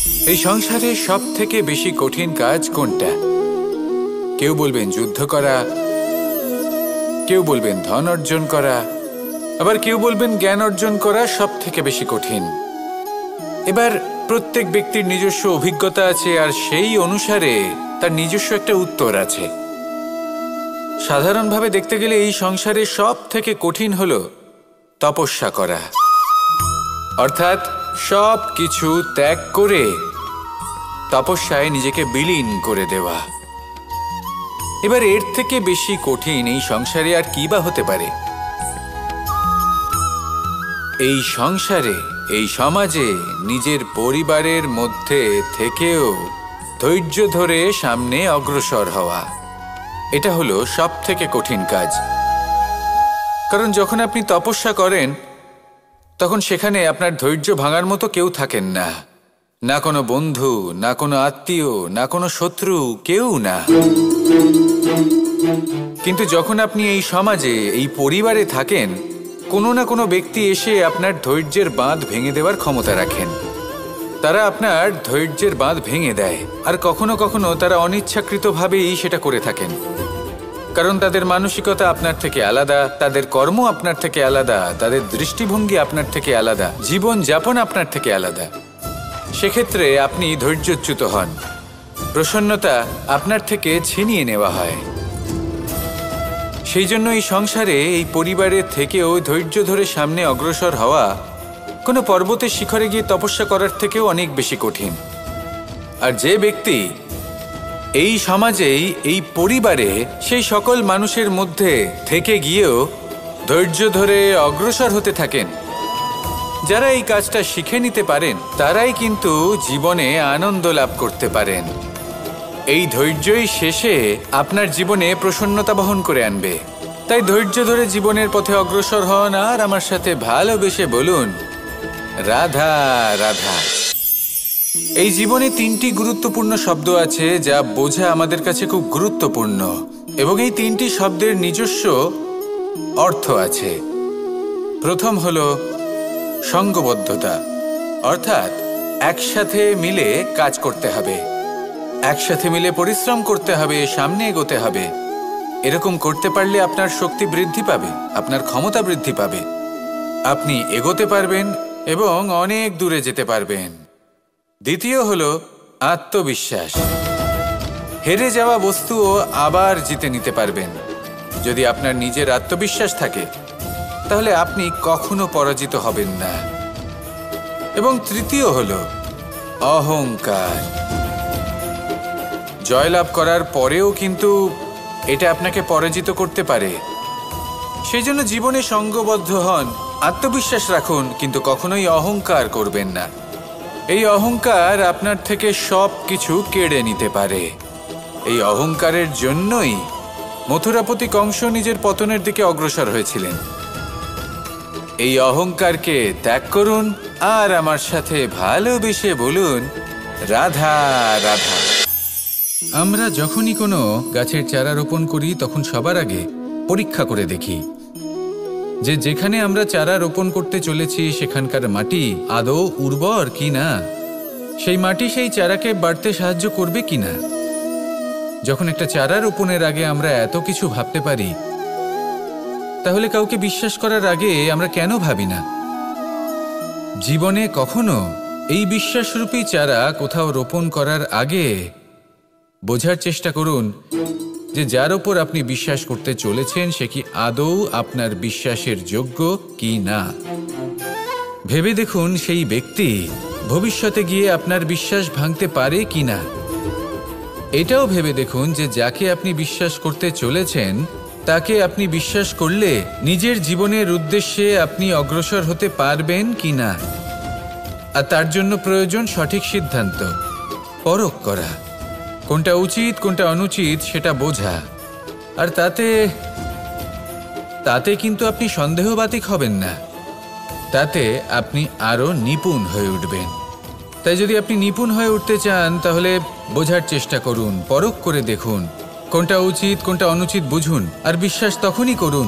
এই সংসারে সব থেকে বেশি কঠিন কাজ কোনটা? কেউ বলবেন যুদ্ধ করা, কেউ বলবেন ধন অর্জন করা, আবার কেউ বলবেন জ্ঞান অর্জন করা সব থেকে বেশি কঠিন। এবার প্রত্যেক ব্যক্তির নিজস্ব অভিজ্ঞতা আছে, আর সেই অনুসারে তার নিজস্ব একটা উত্তর আছে। সাধারণভাবে দেখতে গেলে এই সংসারে সব থেকে কঠিন হলো তপস্যা করা, অর্থাৎ সব কিছু ত্যাগ করে তপস্যায় নিজেকে বিলীন করে দেওয়া। এবার এর থেকে বেশি কঠিন এই সংসারে আর কি বা হতে পারে? এই সংসারে, এই সমাজে, নিজের পরিবারের মধ্যে থেকেও ধৈর্য ধরে সামনে অগ্রসর হওয়া, এটা হলো সব থেকে কঠিন কাজ। কারণ যখন আপনি তপস্যা করেন তখন সেখানে আপনার ধৈর্য ভাঙার মতো কেউ থাকেন না, না কোনো বন্ধু, না কোনো আত্মীয়, না কোনো শত্রু, কেউ না। কিন্তু যখন আপনি এই সমাজে, এই পরিবারে থাকেন, কোনো না কোনো ব্যক্তি এসে আপনার ধৈর্যের বাঁধ ভেঙে দেওয়ার ক্ষমতা রাখেন। তারা আপনার ধৈর্যের বাঁধ ভেঙে দেয়, আর কখনো কখনো তারা অনিচ্ছাকৃতভাবেই সেটা করে থাকেন। কারণ তাদের মানসিকতা আপনার থেকে আলাদা, তাদের কর্ম আপনার থেকে আলাদা, তাদের দৃষ্টিভঙ্গি আপনার থেকে আলাদা, জীবন যাপন আপনার থেকে আলাদা। সেক্ষেত্রে আপনি ধৈর্যচ্যুত হন, প্রসন্নতা আপনার থেকে ছিনিয়ে নেওয়া হয়। সেই জন্য এই সংসারে, এই পরিবারের থেকেও ধৈর্য ধরে সামনে অগ্রসর হওয়া কোনো পর্বতের শিখরে গিয়ে তপস্যা করার থেকেও অনেক বেশি কঠিন। আর যে ব্যক্তি এই সমাজেই, এই পরিবারে, সেই সকল মানুষের মধ্যে থেকে গিয়েও ধৈর্য ধরে অগ্রসর হতে থাকেন, যারা এই কাজটা শিখে নিতে পারেন, তারাই কিন্তু জীবনে আনন্দ লাভ করতে পারেন। এই ধৈর্যই শেষে আপনার জীবনে প্রসন্নতা বহন করে আনবে। তাই ধৈর্য ধরে জীবনের পথে অগ্রসর হন, আর আমার সাথে ভালোবেসে বলুন, রাধা রাধা। এই জীবনে তিনটি গুরুত্বপূর্ণ শব্দ আছে যা বোঝা আমাদের কাছে খুব গুরুত্বপূর্ণ, এবং এই তিনটি শব্দের নিজস্ব অর্থ আছে। প্রথম হলো সঙ্গবদ্ধতা, অর্থাৎ একসাথে মিলে কাজ করতে হবে, একসাথে মিলে পরিশ্রম করতে হবে, সামনে এগোতে হবে। এরকম করতে পারলে আপনার শক্তি বৃদ্ধি পাবে, আপনার ক্ষমতা বৃদ্ধি পাবে, আপনি এগোতে পারবেন এবং অনেক দূরে যেতে পারবেন। দ্বিতীয় হলো আত্মবিশ্বাস। হেরে যাওয়া বস্তুও আবার জিতে নিতে পারবেন। যদি আপনার নিজের আত্মবিশ্বাস থাকে তাহলে আপনি কখনো পরাজিত হবেন না। এবং তৃতীয় হলো অহংকার। জয়লাভ করার পরেও কিন্তু এটা আপনাকে পরাজিত করতে পারে। সেই জন্য জীবনে সঙ্গবদ্ধ হন, আত্মবিশ্বাস রাখুন, কিন্তু কখনোই অহংকার করবেন না। এই অহংকার আপনার থেকে সব কিছু কেড়ে নিতে পারে। এই অহংকারের জন্যই মথুরাপতি কংস নিজের পতনের দিকে অগ্রসর হয়েছিলেন। এই অহংকারকে ত্যাগ করুন, আর আমার সাথে ভালোবেসে বলুন, রাধা রাধা। আমরা যখনই কোনো গাছের চারা রোপণ করি তখন সবার আগে পরীক্ষা করে দেখি যে যেখানে আমরা চারা রোপণ করতে চলেছি সেখানকার মাটি আদৌ উর্বর কি না, সেই মাটি সেই চারাকে বাড়তে সাহায্য করবে কিনা। যখন একটা চারা রোপণের আগে আমরা এত কিছু ভাবতে পারি, তাহলে কাউকে বিশ্বাস করার আগে আমরা কেন ভাবি না? জীবনে কখনো এই বিশ্বাসরূপী চারা কোথাও রোপণ করার আগে বোঝার চেষ্টা করুন যে যার ওপর আপনি বিশ্বাস করতে চলেছেন সে কি আদৌ আপনার বিশ্বাসের যোগ্য কি না। ভেবে দেখুন সেই ব্যক্তি ভবিষ্যতে গিয়ে আপনার বিশ্বাস ভাঙতে পারে কি না। এটাও ভেবে দেখুন যে যাকে আপনি বিশ্বাস করতে চলেছেন তাকে আপনি বিশ্বাস করলে নিজের জীবনের উদ্দেশ্যে আপনি অগ্রসর হতে পারবেন কি না। আর তার জন্য প্রয়োজন সঠিক সিদ্ধান্ত, পরখ করা, কোনটা উচিত কোনটা অনুচিত সেটা বোঝা। আর তাতে কিন্তু আপনি সন্দেহবাতিক হবেন না, তাতে আপনি আরো নিপুণ হয়ে উঠবেন। তাই যদি আপনি নিপুণ হয়ে উঠতে চান তাহলে বোঝার চেষ্টা করুন, পরখ করে দেখুন, কোনটা উচিত কোনটা অনুচিত বুঝুন। আর বিশ্বাস তখনই করুন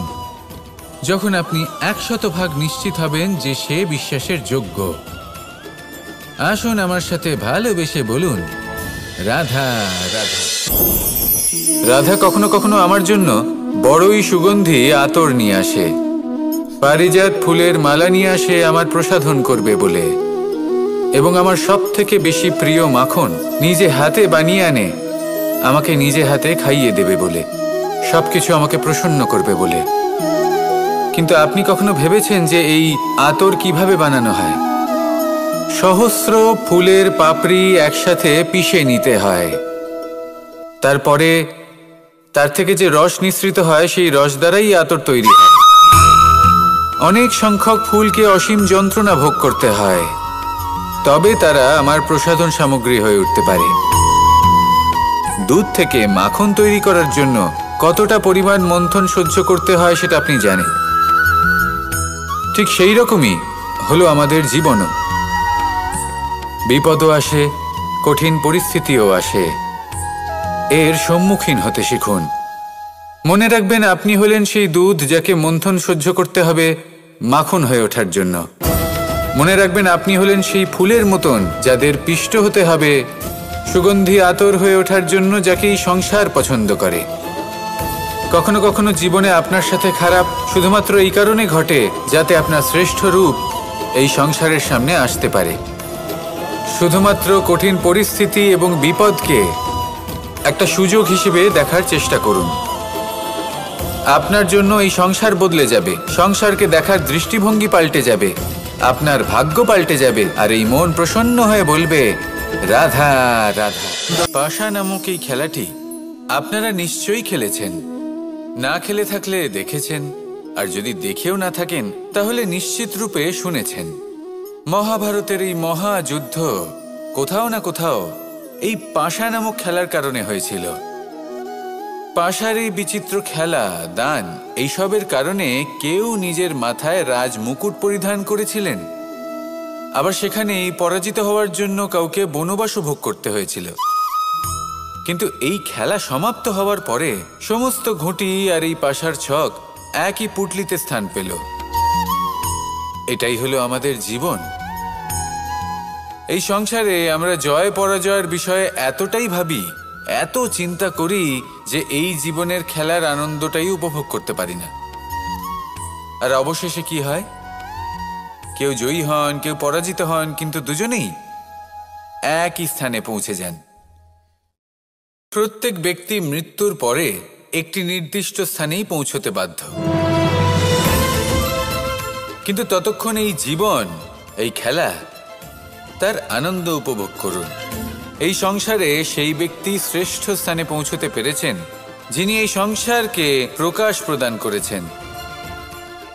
যখন আপনি 100% নিশ্চিত হবেন যে সে বিশ্বাসের যোগ্য। আসুন আমার সাথে ভালোবেসে বলুন, রাধা রাধা। রাধা কখনো কখনো আমার জন্য বড়ই সুগন্ধি আতর নিয়ে আসে, পারিজাত ফুলের মালা নিয়ে আসে আমার প্রসাধন করবে বলে, এবং আমার সব থেকে বেশি প্রিয় মাখন নিজে হাতে বানিয়ে আনে আমাকে নিজে হাতে খাইয়ে দেবে বলে, সবকিছু আমাকে প্রসন্ন করবে বলে। কিন্তু আপনি কখনো ভেবেছেন যে এই আতর কিভাবে বানানো হয়? সহস্র ফুলের পাপড়ি একসাথে পিষে নিতে হয়, তারপরে তার থেকে যে রস নিঃসৃত হয় সেই রস দ্বারাই আতর তৈরি হয়। অনেক সংখ্যক ফুলকে অসীম যন্ত্রণা ভোগ করতে হয়, তবে তারা আমার প্রসাধন সামগ্রী হয়ে উঠতে পারে। দুধ থেকে মাখন তৈরি করার জন্য কতটা পরিমাণ মন্থন সহ্য করতে হয় সেটা আপনি জানেন। ঠিক সেই রকমই হলো আমাদের জীবনও। বিপদও আসে, কঠিন পরিস্থিতিও আসে, এর সম্মুখীন হতে শিখুন। মনে রাখবেন, আপনি হলেন সেই দুধ যাকে মন্থন সহ্য করতে হবে মাখন হয়ে ওঠার জন্য। মনে রাখবেন, আপনি হলেন সেই ফুলের মতন যাদের পিষ্ট হতে হবে সুগন্ধি আতর হয়ে ওঠার জন্য, যাকে এই সংসার পছন্দ করে। কখনো কখনো জীবনে আপনার সাথে খারাপ শুধুমাত্র এই কারণে ঘটে যাতে আপনার শ্রেষ্ঠ রূপ এই সংসারের সামনে আসতে পারে। শুধুমাত্র কঠিন পরিস্থিতি এবং বিপদকে একটা সুযোগ হিসেবে দেখার চেষ্টা করুন। আপনার জন্য এই সংসার বদলে যাবে, সংসারকে দেখার দৃষ্টিভঙ্গি পাল্টে যাবে, আপনার ভাগ্য পাল্টে যাবে, আর এই মন প্রসন্ন হয়ে বলবে, রাধা রাধা। পাশা নামক এই খেলাটি আপনারা নিশ্চয়ই খেলেছেন, না খেলে থাকলে দেখেছেন, আর যদি দেখেও না থাকেন তাহলে নিশ্চিত রূপে শুনেছেন। মহাভারতের এই মহাযুদ্ধ কোথাও না কোথাও এই পাশা নামক খেলার কারণে হয়েছিল। পাশার এই বিচিত্র খেলা, দান, এইসবের কারণে কেউ নিজের মাথায় রাজ মুকুট পরিধান করেছিলেন, আবার সেখানেই পরাজিত হওয়ার জন্য কাউকে বনবাসও ভোগ করতে হয়েছিল। কিন্তু এই খেলা সমাপ্ত হওয়ার পরে সমস্ত ঘুঁটি আর এই পাশার ছক একই পুটলিতে স্থান পেল। এটাই হলো আমাদের জীবন। এই সংসারে আমরা জয় পরাজয়ের বিষয়ে এতটাই ভাবি, এত চিন্তা করি যে এই জীবনের খেলার আনন্দটাই উপভোগ করতে পারি না। আর অবশেষে কি হয়? কেউ জয়ী হন, কেউ পরাজিত হন, কিন্তু দুজনেই একই স্থানে পৌঁছে যান। প্রত্যেক ব্যক্তি মৃত্যুর পরে একটি নির্দিষ্ট স্থানেই পৌঁছতে বাধ্য, কিন্তু ততক্ষণ এই জীবন, এই খেলা, তার আনন্দ উপভোগ করুন। এই সংসারে সেই ব্যক্তি শ্রেষ্ঠ স্থানে পৌঁছতে পেরেছেন যিনি এই সংসারকে প্রকাশ প্রদান করেছেন,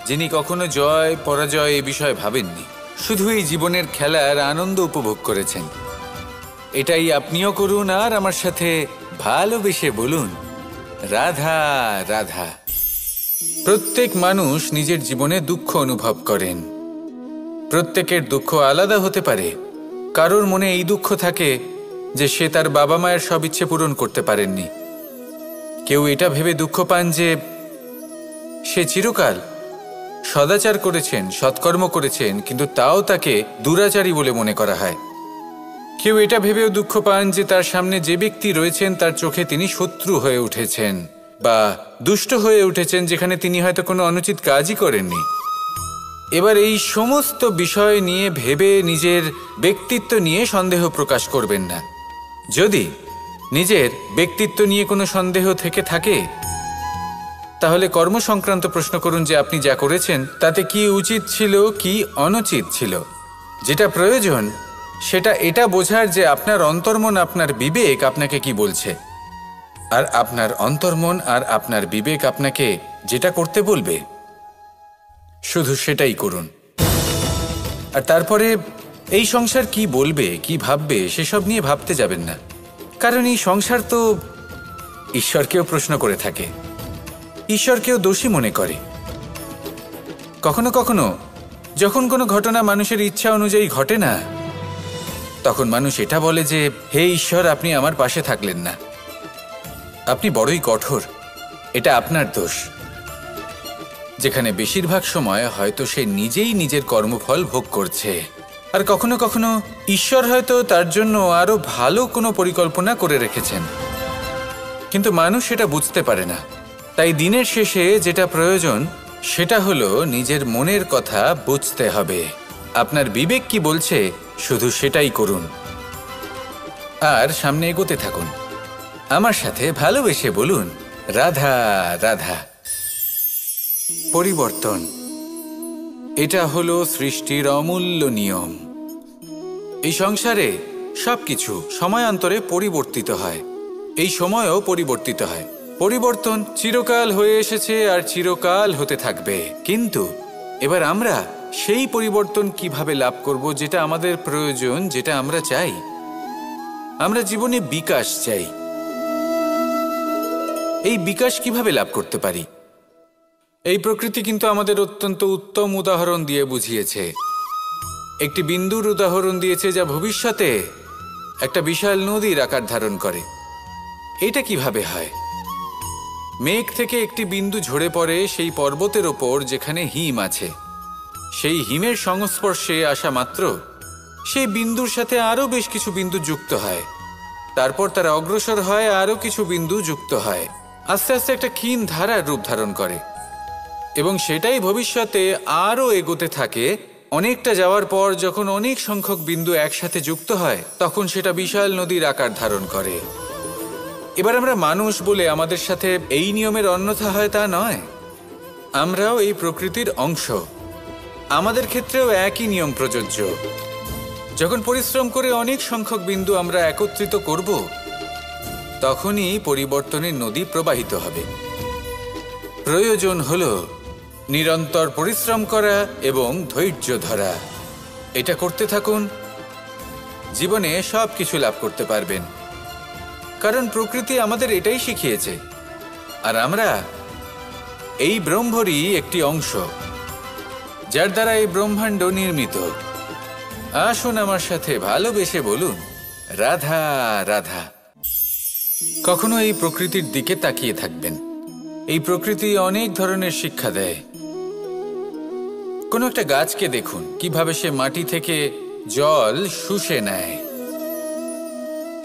যিনি কখনো জয় পরাজয় এ বিষয়ে ভাবেননি, শুধু এই জীবনের খেলার আনন্দ উপভোগ করেছেন। এটাই আপনিও করুন, আর আমার সাথে ভালোবেসে বলুন, রাধা রাধা। প্রত্যেক মানুষ নিজের জীবনে দুঃখ অনুভব করেন। প্রত্যেকের দুঃখ আলাদা হতে পারে। কারোর মনে এই দুঃখ থাকে যে সে তার বাবা মায়ের সব ইচ্ছে পূরণ করতে পারেননি। কেউ এটা ভেবে দুঃখ পান যে সে চিরকাল সদাচার করেছেন, সৎকর্ম করেছেন, কিন্তু তাও তাকে দুরাচারী বলে মনে করা হয়। কেউ এটা ভেবেও দুঃখ পান যে তার সামনে যে ব্যক্তি রয়েছেন তার চোখে তিনি শত্রু হয়ে উঠেছেন বা দুষ্ট হয়ে উঠেছেন, যেখানে তিনি হয়তো কোনো অনুচিত কাজই করেননি। এবার এই সমস্ত বিষয় নিয়ে ভেবে নিজের ব্যক্তিত্ব নিয়ে সন্দেহ প্রকাশ করবেন না। যদি নিজের ব্যক্তিত্ব নিয়ে কোনো সন্দেহ থেকে থাকে তাহলে কর্ম সংক্রান্ত প্রশ্ন করুন যে আপনি যা করেছেন তাতে কি উচিত ছিল, কি অনুচিত ছিল। যেটা প্রয়োজন সেটা এটা বোঝার যে আপনার অন্তর্মন, আপনার বিবেক আপনাকে কি বলছে, আর আপনার অন্তর্মন আর আপনার বিবেক আপনাকে যেটা করতে বলবে শুধু সেটাই করুন। আর তারপরে এই সংসার কি বলবে, কি ভাববে সেসব নিয়ে ভাবতে যাবেন না, কারণ এই সংসার তো ঈশ্বরকেও প্রশ্ন করে থাকে, ঈশ্বরকেও দোষী মনে করে। কখনো কখনো যখন কোনো ঘটনা মানুষের ইচ্ছা অনুযায়ী ঘটে না, তখন মানুষ এটা বলে যে হে ঈশ্বর, আপনি আমার পাশে থাকলেন না, আপনি বড়ই কঠোর, এটা আপনার দোষ। যেখানে বেশিরভাগ সময় হয়তো সে নিজেই নিজের কর্মফল ভোগ করছে। আর কখনো কখনো ঈশ্বর হয়তো তার জন্য আরো ভালো কোনো পরিকল্পনা করে রেখেছেন, কিন্তু মানুষ সেটা বুঝতে পারে না। তাই দিনের শেষে যেটা প্রয়োজন সেটা হলো নিজের মনের কথা বুঝতে হবে। আপনার বিবেক কি বলছে শুধু সেটাই করুন আর সামনে এগোতে থাকুন। আমার সাথে ভালোবেসে বলুন, রাধা রাধা। পরিবর্তন, এটা হলো সৃষ্টির অমূল্য নিয়ম। এই সংসারে সবকিছু সময়ান্তরে পরিবর্তিত হয়, এই সময়ও পরিবর্তিত হয়। পরিবর্তন চিরকাল হয়ে এসেছে আর চিরকাল হতে থাকবে, কিন্তু এবার আমরা সেই পরিবর্তন কিভাবে লাভ করব যেটা আমাদের প্রয়োজন, যেটা আমরা চাই। আমরা জীবনে বিকাশ চাই। এই বিকাশ কিভাবে লাভ করতে পারি? এই প্রকৃতি কিন্তু আমাদের অত্যন্ত উত্তম উদাহরণ দিয়ে বুঝিয়েছে। একটি বিন্দুর উদাহরণ দিয়েছে যা ভবিষ্যতে একটা বিশাল নদীর আকার ধারণ করে। এটা কিভাবে হয়? মেঘ থেকে একটি বিন্দু ঝরে পড়ে সেই পর্বতের ওপর যেখানে হিম আছে। সেই হিমের সংস্পর্শে আসা মাত্র সেই বিন্দুর সাথে আরও বেশ কিছু বিন্দু যুক্ত হয়। তারপর তারা অগ্রসর হয়, আরও কিছু বিন্দু যুক্ত হয়, আস্তে আস্তে একটা ক্ষীণ ধারার রূপ ধারণ করে এবং সেটাই ভবিষ্যতে আরও এগোতে থাকে। অনেকটা যাওয়ার পর যখন অনেক সংখ্যক বিন্দু একসাথে যুক্ত হয় তখন সেটা বিশাল নদীর আকার ধারণ করে। এবার আমরা মানুষ বলে আমাদের সাথে এই নিয়মের অন্যথা হয় তা নয়। আমরাও এই প্রকৃতির অংশ, আমাদের ক্ষেত্রেও একই নিয়ম প্রযোজ্য। যখন পরিশ্রম করে অনেক সংখ্যক বিন্দু আমরা একত্রিত করব তখনই পরিবর্তনের নদী প্রবাহিত হবে। প্রয়োজন হল নিরন্তর পরিশ্রম করা এবং ধৈর্য ধরা। এটা করতে থাকুন, জীবনে সব কিছু লাভ করতে পারবেন, কারণ প্রকৃতি আমাদের এটাই শিখিয়েছে। আর আমরা এই ব্রহ্মরই একটি অংশ, যার দ্বারা এই ব্রহ্মাণ্ড নির্মিত। আসুন আমার সাথে ভালোবেসে বলুন, রাধা রাধা। কখনো এই প্রকৃতির দিকে তাকিয়ে থাকবেন। এই প্রকৃতি অনেক ধরনের শিক্ষা দেয়। কোনো একটা গাছকে দেখুন কিভাবে সে মাটি থেকে জল শুষে নেয়।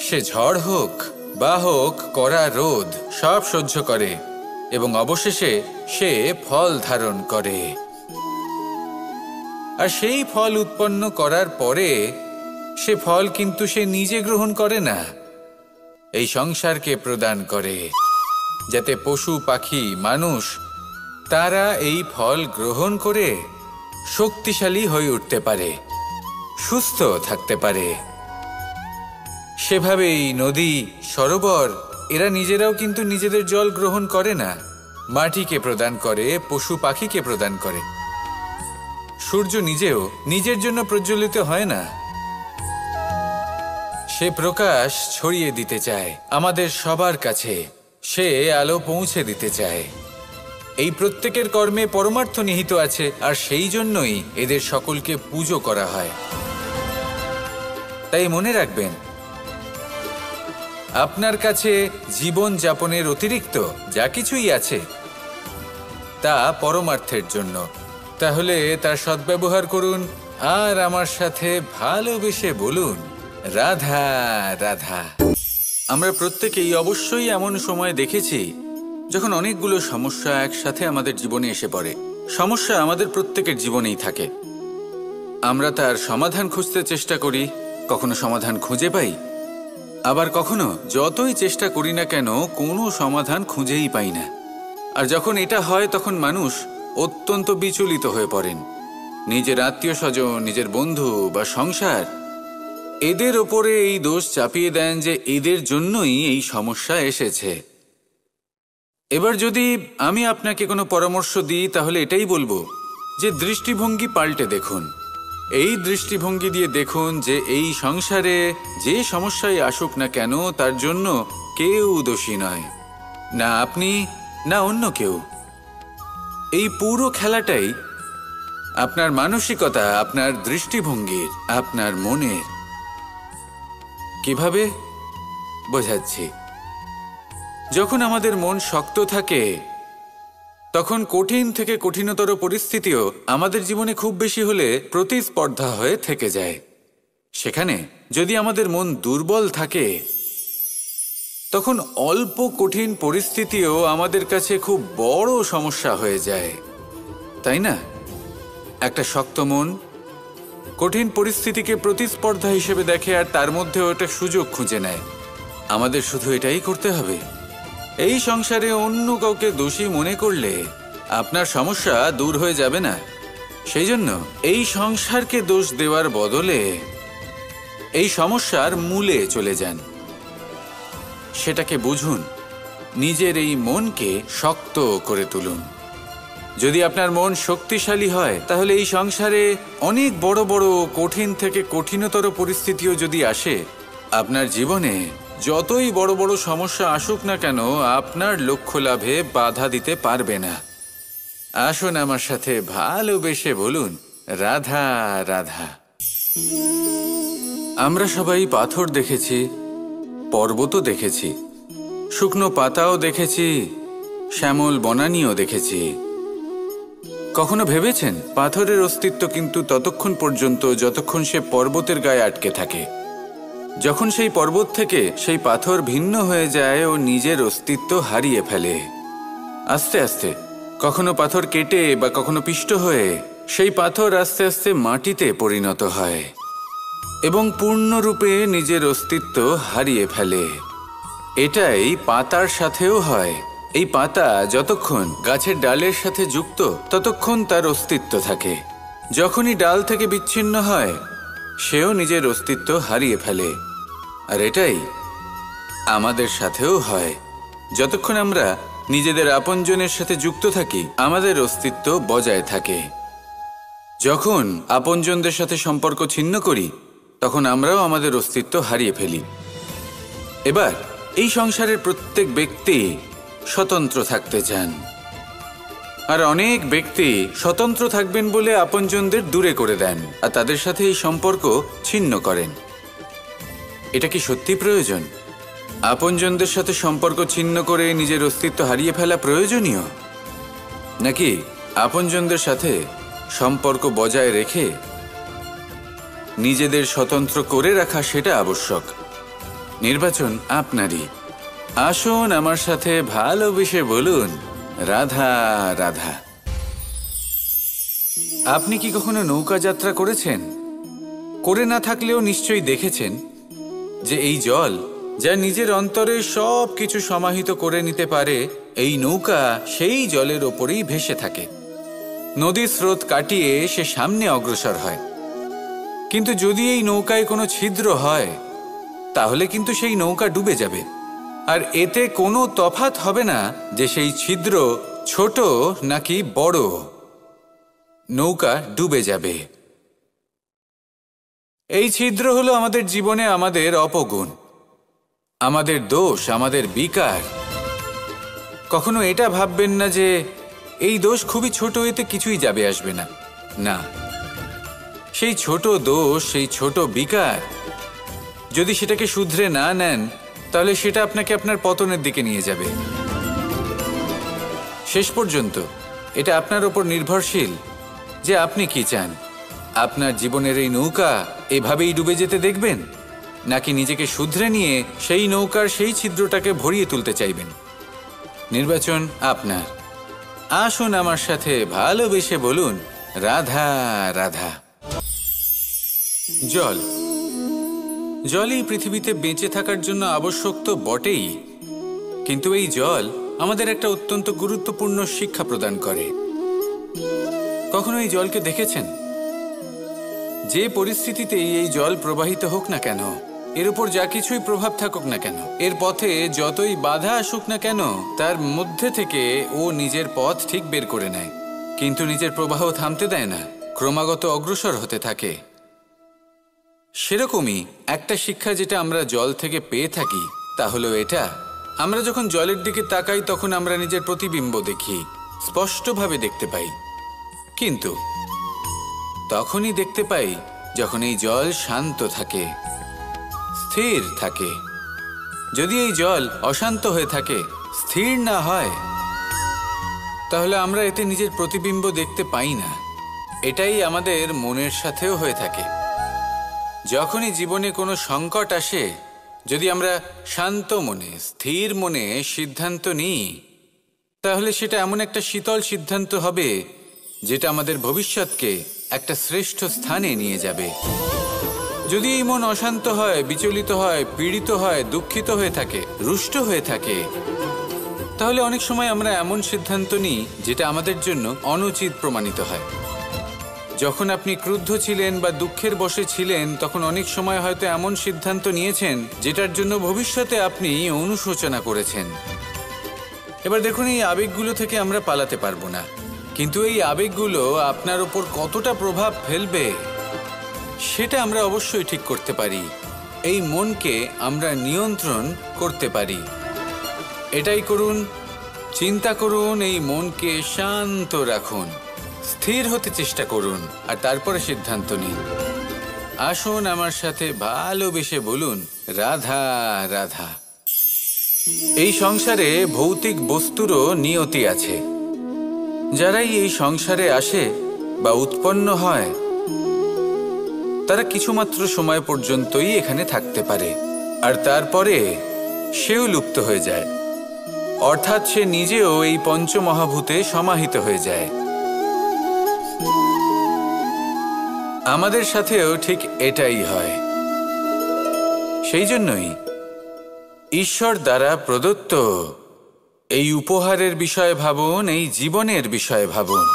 সে ঝড় হোক বা হোক কড়া রোদ সব সহ্য করে এবং অবশেষে সে ফল ধারণ করে। আর সেই ফল উৎপন্ন করার পরে সে ফল কিন্তু সে নিজে গ্রহণ করে না, এই সংসারকে প্রদান করে, যাতে পশু পাখি মানুষ তারা এই ফল গ্রহণ করে শক্তিশালী হয়ে উঠতে পারে, সুস্থ থাকতে পারে। সেভাবেই নদী, সরোবর এরা নিজেরাও কিন্তু নিজেদের জল গ্রহণ করে না, মাটিকে প্রদান করে, পশু পাখিকে প্রদান করে। সূর্য নিজেও নিজের জন্য প্রজ্বলিত হয় না, সে প্রকাশ ছড়িয়ে দিতে চায় আমাদের সবার কাছে, সে আলো পৌঁছে দিতে চায়। এই প্রত্যেকের কর্মে পরমার্থ নিহিত আছে, আর সেই জন্যই এদের সকলকে পুজো করা হয়। তাই মনে রাখবেন, আপনার কাছে জীবন যাপনের অতিরিক্ত যা কিছুই আছে তা পরমার্থের জন্য। তাহলে তার সদ্ব্যবহার করুন আর আমার সাথে ভালোবেসে বলুন, রাধা রাধা। আমরা প্রত্যেকেই অবশ্যই এমন সময় দেখেছি যখন অনেকগুলো সমস্যা একসাথে আমাদের জীবনে এসে পড়ে। সমস্যা আমাদের প্রত্যেকের জীবনেই থাকে। আমরা তার সমাধান খুঁজতে চেষ্টা করি, কখনো সমাধান খুঁজে পাই, আবার কখনো যতই চেষ্টা করি না কেন কোনো সমাধান খুঁজেই পাই না। আর যখন এটা হয় তখন মানুষ অত্যন্ত বিচলিত হয়ে পড়েন। নিজের আত্মীয় স্বজন, নিজের বন্ধু বা সংসার এদের ওপরে এই দোষ চাপিয়ে দেন যে এদের জন্যই এই সমস্যা এসেছে। এবার যদি আমি আপনাকে কোনো পরামর্শ দিই তাহলে এটাই বলবো যে দৃষ্টিভঙ্গি পাল্টে দেখুন। এই দৃষ্টিভঙ্গি দিয়ে দেখুন যে এই সংসারে যে সমস্যায় আসুক না কেন তার জন্য কেউ দোষী নয়, না আপনি না অন্য কেউ। এই পুরো খেলাটাই আপনার মানসিকতা, আপনার দৃষ্টিভঙ্গির, আপনার মনের। কিভাবে বোঝাচ্ছি? যখন আমাদের মন শক্ত থাকে তখন কঠিন থেকে কঠিনতর পরিস্থিতিও আমাদের জীবনে খুব বেশি হলে প্রতিস্পর্ধা হয়ে থেকে যায়। সেখানে যদি আমাদের মন দুর্বল থাকে, তখন অল্প কঠিন পরিস্থিতিও আমাদের কাছে খুব বড় সমস্যা হয়ে যায়, তাই না? একটা শক্ত মন কঠিন পরিস্থিতিকে প্রতিস্পর্ধা হিসেবে দেখে আর তার মধ্যে ওটা সুযোগ খুঁজে নেয়। আমাদের শুধু এটাই করতে হবে। এই সংসারে অন্য কাউকে দোষী মনে করলে আপনার সমস্যা দূর হয়ে যাবে না। সেই জন্য এই সংসারকে দোষ দেওয়ার বদলে এই সমস্যার মূলে চলে যান, সেটাকে বুঝুন, নিজের এই মনকে শক্ত করে তুলুন। যদি আপনার মন শক্তিশালী হয় তাহলে এই সংসারে অনেক বড় বড় কঠিন থেকে কঠিনতর পরিস্থিতিও যদি আসে, আপনার জীবনে যতই বড় বড় সমস্যা আসুক না কেন আপনার লক্ষ্য লাভে বাধা দিতে পারবে না। আসুন আমার সাথে ভালোবেসে বলুন, রাধা রাধা। আমরা সবাই পাথর দেখেছি, পর্বতও দেখেছি, শুকনো পাতাও দেখেছি, শ্যামল বনানীও দেখেছি। কখনো ভেবেছেন পাথরের অস্তিত্ব কিন্তু ততক্ষণ পর্যন্ত যতক্ষণ সে পর্বতের গায়ে আটকে থাকে। যখন সেই পর্বত থেকে সেই পাথর ভিন্ন হয়ে যায় ও নিজের অস্তিত্ব হারিয়ে ফেলে। আস্তে আস্তে কখনো পাথর কেটে বা কখনো পিষ্ট হয়ে সেই পাথর আস্তে আস্তে মাটিতে পরিণত হয় এবং পূর্ণরূপে নিজের অস্তিত্ব হারিয়ে ফেলে। এটাই পাতার সাথেও হয়। এই পাতা যতক্ষণ গাছের ডালের সাথে যুক্ত ততক্ষণ তার অস্তিত্ব থাকে। যখনই ডাল থেকে বিচ্ছিন্ন হয় সেও নিজের অস্তিত্ব হারিয়ে ফেলে। আর এটাই আমাদের সাথেও হয়। যতক্ষণ আমরা নিজেদের আপনজনের সাথে যুক্ত থাকি আমাদের অস্তিত্ব বজায় থাকে। যখন আপনজনদের সাথে সম্পর্ক ছিন্ন করি তখন আমরাও আমাদের অস্তিত্ব হারিয়ে ফেলি। এবার এই সংসারের প্রত্যেক ব্যক্তি স্বতন্ত্র থাকতে চান, আর অনেক ব্যক্তি স্বতন্ত্র থাকবেন বলে আপনজনদের দূরে করে দেন আর তাদের সাথে এই সম্পর্ক ছিন্ন করেন। এটা কি সত্যি প্রয়োজন? আপনজনদের সাথে সম্পর্ক ছিন্ন করে নিজের অস্তিত্ব হারিয়ে ফেলা প্রয়োজনীয়, নাকি আপনজনদের সাথে সম্পর্ক বজায় রেখে নিজেদের স্বতন্ত্র করে রাখা সেটা আবশ্যক? নির্বাচন আপনারই। আসুন আমার সাথে ভালোবেসে বলুন, রাধা রাধা। আপনি কি কখনো নৌকা যাত্রা করেছেন? করে না থাকলেও নিশ্চয়ই দেখেছেন যে এই জল যা নিজের অন্তরে সব কিছু সমাহিত করে নিতে পারে, এই নৌকা সেই জলের ওপরেই ভেসে থাকে। নদীর স্রোত কাটিয়ে সে সামনে অগ্রসর হয়। কিন্তু যদি এই নৌকায় কোনো ছিদ্র হয় তাহলে কিন্তু সেই নৌকা ডুবে যাবে। আর এতে কোনো তফাৎ হবে না যে সেই ছিদ্র ছোট নাকি বড়, নৌকা ডুবে যাবে। এই ছিদ্র হলো আমাদের জীবনে আমাদের অপগুণ, আমাদের দোষ, আমাদের বিকার। কখনো এটা ভাববেন না যে এই দোষ খুবই ছোট, এতে কিছুই যাবে আসবে না। না, সেই ছোট দোষ, সেই ছোট বিকার যদি সেটাকে শুধরে না নেন তাহলে সেটা আপনাকে আপনার পতনের দিকে নিয়ে যাবে। শেষ পর্যন্ত এটা আপনার ওপর নির্ভরশীল যে আপনি কি চান। আপনার জীবনের এই নৌকা এভাবেই ডুবে যেতে দেখবেন, নাকি নিজেকে শুধরে নিয়ে সেই নৌকার সেই ছিদ্রটাকে ভরিয়ে তুলতে চাইবেন? নির্বাচন আপনার। আসুন আমার সাথে ভালোবেসে বলুন, রাধা রাধা। জল, জলই পৃথিবীতে বেঁচে থাকার জন্য আবশ্যক তো বটেই, কিন্তু এই জল আমাদের একটা অত্যন্ত গুরুত্বপূর্ণ শিক্ষা প্রদান করে। কখনো এই জলকে দেখেছেন? যে পরিস্থিতিতেই এই জল প্রবাহিত হোক না কেন, এর উপর যা কিছুই প্রভাব থাকুক না কেন, এর পথে যতই বাধা আসুক না কেন, তার মধ্যে থেকে ও নিজের পথ ঠিক বের করে নেয়, কিন্তু নিজের প্রবাহ থামতে দেয় না, ক্রমাগত অগ্রসর হতে থাকে। সেরকমই একটা শিক্ষা যেটা আমরা জল থেকে পেয়ে থাকি তা হলো এটা, আমরা যখন জলের দিকে তাকাই তখন আমরা নিজের প্রতিবিম্ব দেখি, স্পষ্টভাবে দেখতে পাই। কিন্তু তখনই দেখতে পাই যখন এই জল শান্ত থাকে, স্থির থাকে। যদি এই জল অশান্ত হয়ে থাকে, স্থির না হয়, তাহলে আমরা এতে নিজের প্রতিবিম্ব দেখতে পাই না। এটাই আমাদের মনের সাথেও হয়ে থাকে। যখনই জীবনে কোনো সংকট আসে, যদি আমরা শান্ত মনে, স্থির মনে সিদ্ধান্ত নিই, তাহলে সেটা এমন একটা শীতল সিদ্ধান্ত হবে যেটা আমাদের ভবিষ্যৎকে একটা শ্রেষ্ঠ স্থানে নিয়ে যাবে। যদি এই মন অশান্ত হয়, বিচলিত হয়, পীড়িত হয়, দুঃখিত হয়ে থাকে, রুষ্ট হয়ে থাকে, তাহলে অনেক সময় আমরা এমন সিদ্ধান্ত নিই যেটা আমাদের জন্য অনুচিত প্রমাণিত হয়। যখন আপনি ক্রুদ্ধ ছিলেন বা দুঃখের বশে ছিলেন, তখন অনেক সময় হয়তো এমন সিদ্ধান্ত নিয়েছেন যেটার জন্য ভবিষ্যতে আপনি অনুশোচনা করেছেন। এবার দেখুন, এই আবেগগুলো থেকে আমরা পালাতে পারবো না, কিন্তু এই আবেগগুলো আপনার ওপর কতটা প্রভাব ফেলবে সেটা আমরা অবশ্যই ঠিক করতে পারি। এই মনকে আমরা নিয়ন্ত্রণ করতে পারি। এটাই করুন, চিন্তা করুন, এই মনকে শান্ত রাখুন, স্থির হতে চেষ্টা করুন, আর তারপরে সিদ্ধান্ত নিন। আসুন আমার সাথে ভালোবেসে বলুন, রাধা রাধা। এই সংসারে ভৌতিক বস্তুরও নিয়তি আছে। যারাই এই সংসারে আসে বা উৎপন্ন হয়, তারা কিছুমাত্র সময় পর্যন্তই এখানে থাকতে পারে, আর তারপরে সেও লুপ্ত হয়ে যায়, অর্থাৎ সে নিজেও এই পঞ্চমহাভূতে সমাহিত হয়ে যায়। আমাদের সাথেও ঠিক এটাই হয়। সেই জন্যই ঈশ্বর দ্বারা প্রদত্ত এই উপহারের বিষয়ে ভাবুন, এই জীবনের বিষয়ে ভাবুন।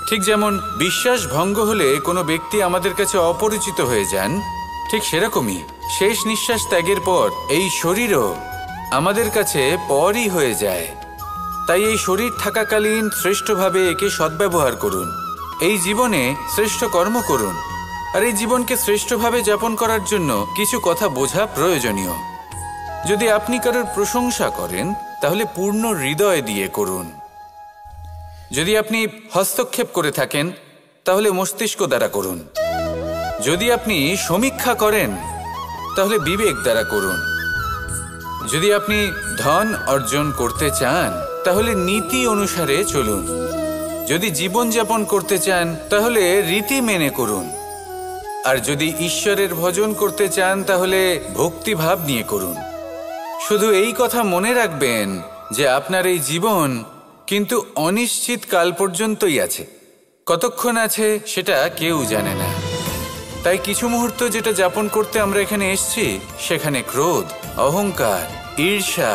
ঠিক যেমন বিশ্বাস ভঙ্গ হলে কোনো ব্যক্তি আমাদের কাছে অপরিচিত হয়ে যান, ঠিক সেরকমই শেষ নিঃশ্বাস ত্যাগের পর এই শরীরও আমাদের কাছে পরই হয়ে যায়। তাই এই শরীর থাকাকালীন শ্রেষ্ঠভাবে একে সদ্ব্যবহার করুন, এই জীবনে শ্রেষ্ঠ কর্ম করুন। আর এই জীবনকে শ্রেষ্ঠভাবে যাপন করার জন্য কিছু কথা বোঝা প্রয়োজনীয়। যদি আপনি কারোর প্রশংসা করেন, তাহলে পূর্ণ হৃদয় দিয়ে করুন। যদি আপনি হস্তক্ষেপ করে থাকেন, তাহলে মস্তিষ্ক দ্বারা করুন। যদি আপনি সমীক্ষা করেন, তাহলে বিবেক দ্বারা করুন। যদি আপনি ধন অর্জন করতে চান, তাহলে নীতি অনুসারে চলুন। যদি জীবনযাপন করতে চান, তাহলে রীতি মেনে করুন। আর যদি ঈশ্বরের ভজন করতে চান, তাহলে ভক্তিভাব নিয়ে করুন। শুধু এই কথা মনে রাখবেন যে আপনার এই জীবন কিন্তু অনিশ্চিত কাল পর্যন্তই আছে। কতক্ষণ আছে সেটা কেউ জানে না। তাই কিছু মুহূর্ত যেটা যাপন করতে আমরা এখানে এসেছি, সেখানে ক্রোধ, অহংকার, ঈর্ষা,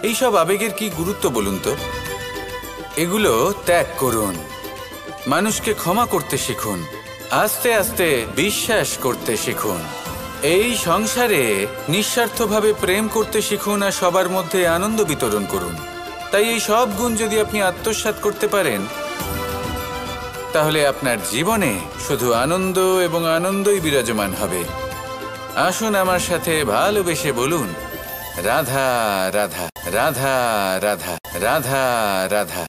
এইসব আবেগের কি গুরুত্ব বলুন তো? এগুলো ত্যাগ করুন। মানুষকে ক্ষমা করতে শিখুন, আস্তে আস্তে বিশ্বাস করতে শিখুন। এই সংসারে নিঃস্বার্থভাবে প্রেম করতে শিখুন, আর সবার মধ্যে আনন্দ বিতরণ করুন। তাই এই সব গুণ যদি আপনি আত্মসাৎ করতে পারেন, তাহলে আপনার জীবনে শুধু আনন্দ এবং আনন্দই বিরাজমান হবে। আসুন আমার সাথে ভালোবেসে বলুন, রাধা রাধা, রাধা রাধা, রাধা রাধা।